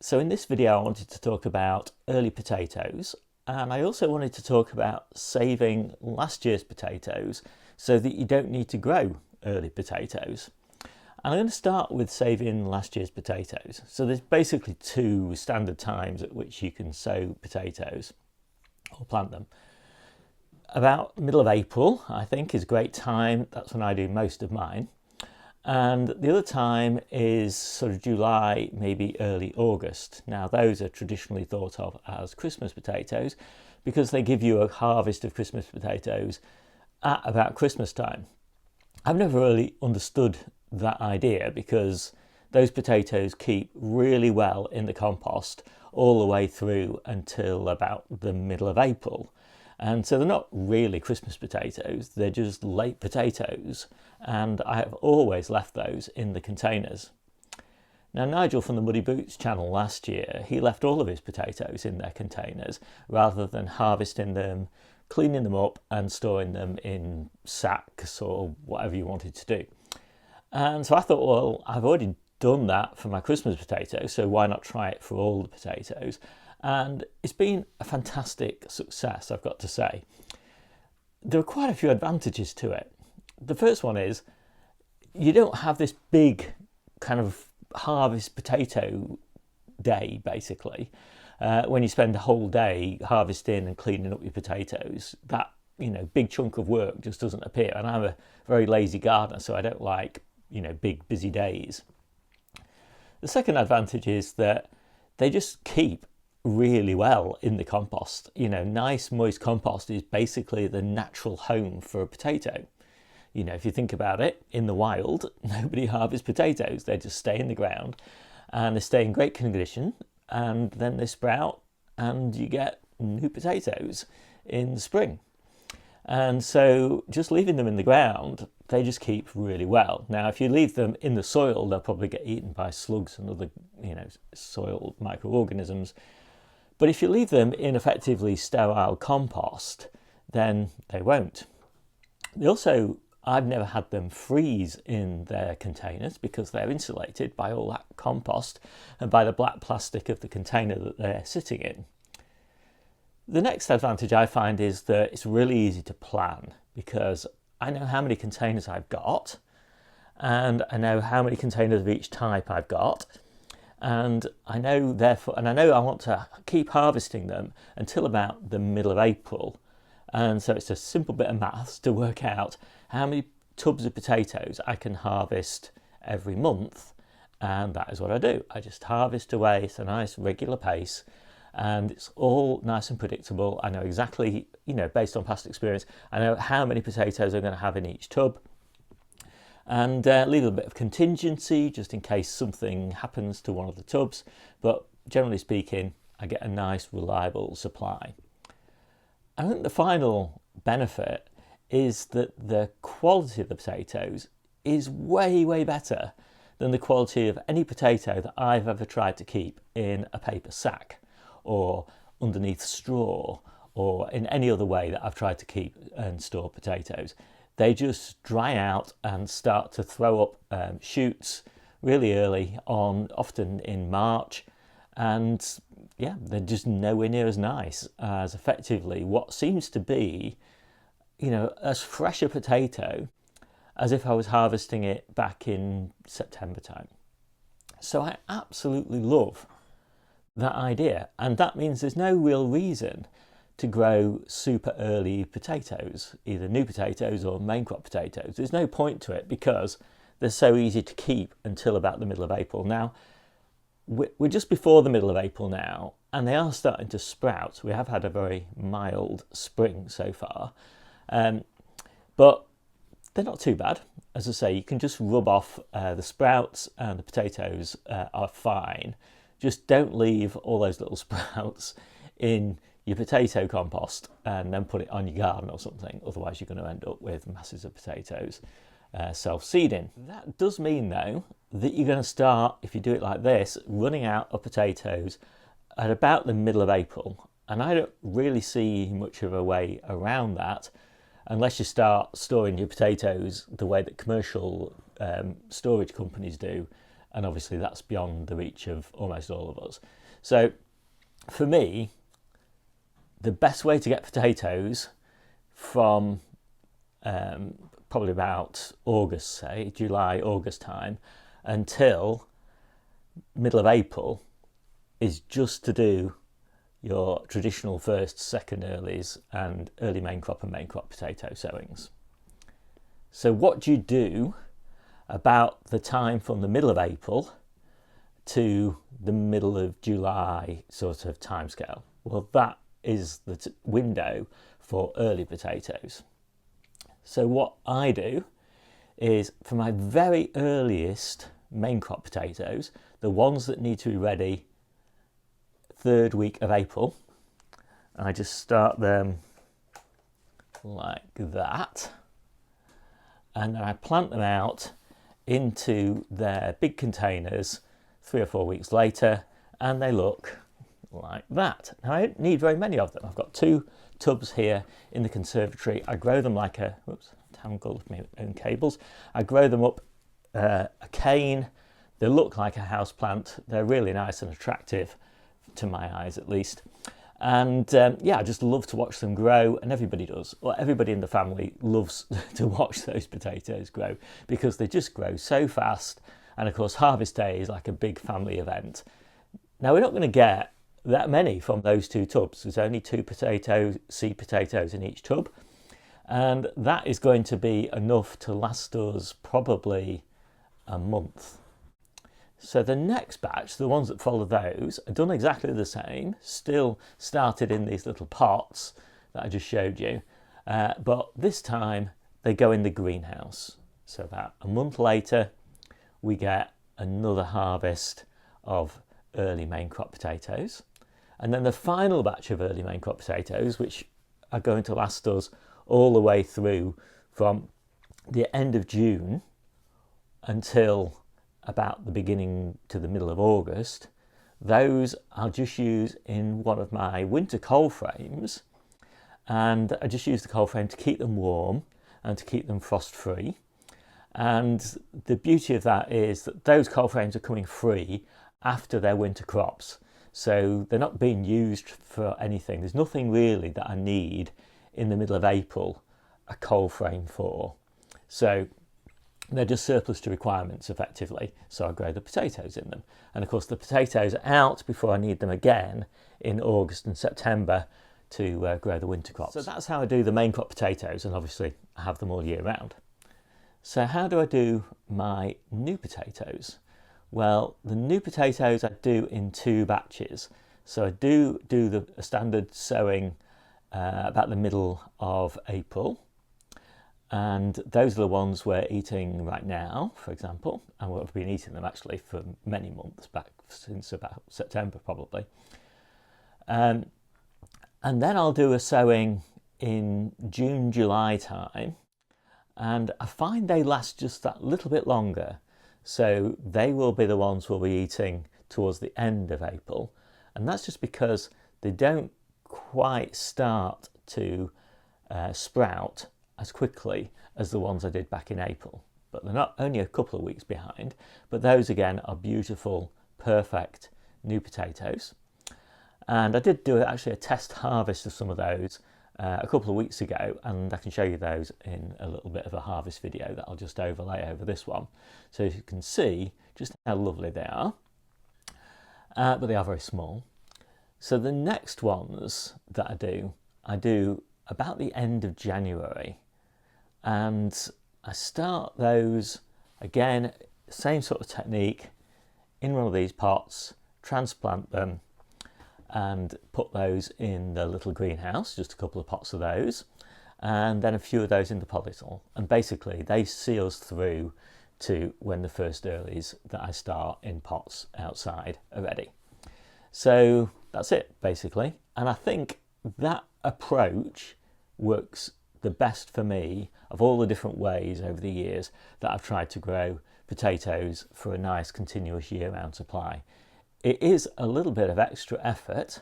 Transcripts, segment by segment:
So in this video I wanted to talk about early potatoes, and I also wanted to talk about saving last year's potatoes so that you don't need to grow early potatoes. And I'm going to start with saving last year's potatoes. So there's basically two standard times at which you can sow potatoes or plant them. About middle of April, I think, is a great time. That's when I do most of mine. And the other time is sort of July, maybe early August. Now those are traditionally thought of as Christmas potatoes because they give you a harvest of Christmas potatoes at about Christmas time. I've never really understood that idea because those potatoes keep really well in the compost all the way through until about the middle of April. And so they're not really Christmas potatoes, they're just late potatoes. And I have always left those in the containers. Now Nigel from the Muddy Boots channel last year, he left all of his potatoes in their containers rather than harvesting them, cleaning them up and storing them in sacks or whatever you wanted to do. And so I thought, well, I've already done that for my Christmas potatoes, so why not try it for all the potatoes? And it's been a fantastic success, I've got to say. There are quite a few advantages to it. The first one is you don't have this big kind of harvest potato day, basically. When you spend the whole day harvesting and cleaning up your potatoes, that big chunk of work just doesn't appear. And I'm a very lazy gardener, so I don't like big busy days. The second advantage is that they just keep really well in the compost. Nice moist compost is basically the natural home for a potato. If you think about it, in the wild, nobody harvests potatoes. They just stay in the ground and they stay in great condition, and then they sprout and you get new potatoes in the spring. And so just leaving them in the ground, they just keep really well. Now, if you leave them in the soil, they'll probably get eaten by slugs and other, soil microorganisms. But if you leave them in effectively sterile compost, then they won't. I've never had them freeze in their containers because they're insulated by all that compost and by the black plastic of the container that they're sitting in. The next advantage I find is that it's really easy to plan because I know how many containers I've got, and I know how many containers of each type I've got. And I know I want to keep harvesting them until about the middle of April. And so it's a simple bit of maths to work out how many tubs of potatoes I can harvest every month. And that is what I do. I just harvest away. It's a nice regular pace and it's all nice and predictable. I know exactly, based on past experience, I know how many potatoes I'm going to have in each tub. And leave a bit of contingency just in case something happens to one of the tubs. But generally speaking, I get a nice reliable supply. I think the final benefit is that the quality of the potatoes is way, way better than the quality of any potato that I've ever tried to keep in a paper sack or underneath straw or in any other way that I've tried to keep and store potatoes. They just dry out and start to throw up shoots really early on, often in March. And yeah, they're just nowhere near as nice as effectively what seems to be, as fresh a potato as if I was harvesting it back in September time. So I absolutely love that idea. And that means there's no real reason to grow super early potatoes, either new potatoes or main crop potatoes. There's no point to it because they're so easy to keep until about the middle of April. Now, we're just before the middle of April now, and they are starting to sprout. We have had a very mild spring so far, but they're not too bad. As I say, you can just rub off the sprouts and the potatoes are fine. Just don't leave all those little sprouts in your potato compost and then put it on your garden or something. Otherwise, you're going to end up with masses of potatoes self-seeding. That does mean, though, that you're going to start, if you do it like this, running out of potatoes at about the middle of April. And I don't really see much of a way around that unless you start storing your potatoes the way that commercial storage companies do and obviously that's beyond the reach of almost all of us. So for me, the best way to get potatoes from probably about August, say July, August time, until middle of April is just to do your traditional first, second earlies and early main crop and main crop potato sowings. So what do you do about the time from the middle of April to the middle of July sort of timescale? Well, that is the window for early potatoes. So what I do is, for my very earliest main crop potatoes, the ones that need to be ready third week of April, I just start them like that, and then I plant them out into their big containers 3 or 4 weeks later, and they look like that. Now, I don't need very many of them. I've got 2 tubs here in the conservatory. I grow them like a, whoops, tangled my own cables. I grow them up a cane. They look like a house plant. They're really nice and attractive, to my eyes at least. And yeah, I just love to watch them grow, and everybody does. Well, everybody in the family loves to watch those potatoes grow because they just grow so fast. And of course, harvest day is like a big family event. Now, we're not going to get that many from those 2 tubs. There's only 2 seed potatoes in each tub, and that is going to be enough to last us probably a month. So the next batch, the ones that follow those, are done exactly the same, still started in these little pots that I just showed you, but this time they go in the greenhouse. So about a month later, we get another harvest of early main crop potatoes. And then the final batch of early main crop potatoes, which are going to last us all the way through from the end of June until about the beginning to the middle of August, those I'll just use in one of my winter cold frames. And I just use the cold frame to keep them warm and to keep them frost free. And the beauty of that is that those cold frames are coming free after their winter crops. So they're not being used for anything. There's nothing really that I need in the middle of April a cold frame for. So they're just surplus to requirements effectively. So I grow the potatoes in them. And of course the potatoes are out before I need them again in August and September to grow the winter crops. So that's how I do the main crop potatoes, and obviously I have them all year round. So how do I do my new potatoes? Well, the new potatoes I do in 2 batches. So I do a standard sowing about the middle of April. And those are the ones we're eating right now, for example. And we've been eating them actually for many months, back since about September probably. And then I'll do a sowing in June, July time. And I find they last just that little bit longer. So they will be the ones we'll be eating towards the end of April. And that's just because they don't quite start to sprout as quickly as the ones I did back in April. But they're not only a couple of weeks behind, but those again are beautiful, perfect new potatoes. And I did do actually a test harvest of some of those a couple of weeks ago, and I can show you those in a little bit of a harvest video that I'll just overlay over this one. So you can see just how lovely they are, but they are very small. So the next ones that I do about the end of January, and I start those again, same sort of technique, in one of these pots, transplant them and put those in the little greenhouse, just a couple of pots of those, and then a few of those in the polytunnel. And basically they see us through to when the first earlies that I start in pots outside are ready. So that's it basically. And I think that approach works the best for me of all the different ways over the years that I've tried to grow potatoes for a nice continuous year-round supply. It is a little bit of extra effort,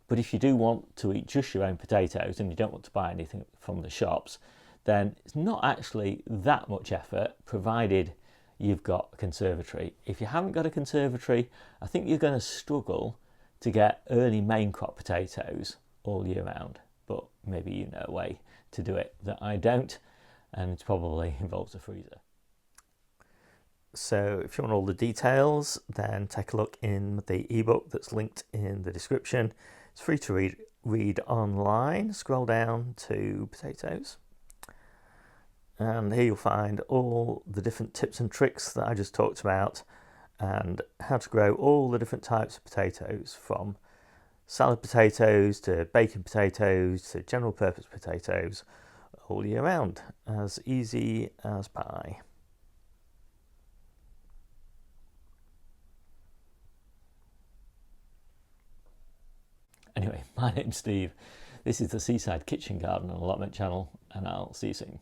but if you do want to eat just your own potatoes and you don't want to buy anything from the shops, then it's not actually that much effort, provided you've got a conservatory. If you haven't got a conservatory, I think you're going to struggle to get early main crop potatoes all year round, but maybe you know a way to do it that I don't, and it probably involves a freezer. So if you want all the details, then take a look in the ebook that's linked in the description. It's free to read online. Scroll down to potatoes, and here you'll find all the different tips and tricks that I just talked about, and how to grow all the different types of potatoes, from salad potatoes to baking potatoes to general purpose potatoes, all year round, as easy as pie. Anyway, my name's Steve. This is the Seaside Kitchen Garden and Allotment channel, and I'll see you soon.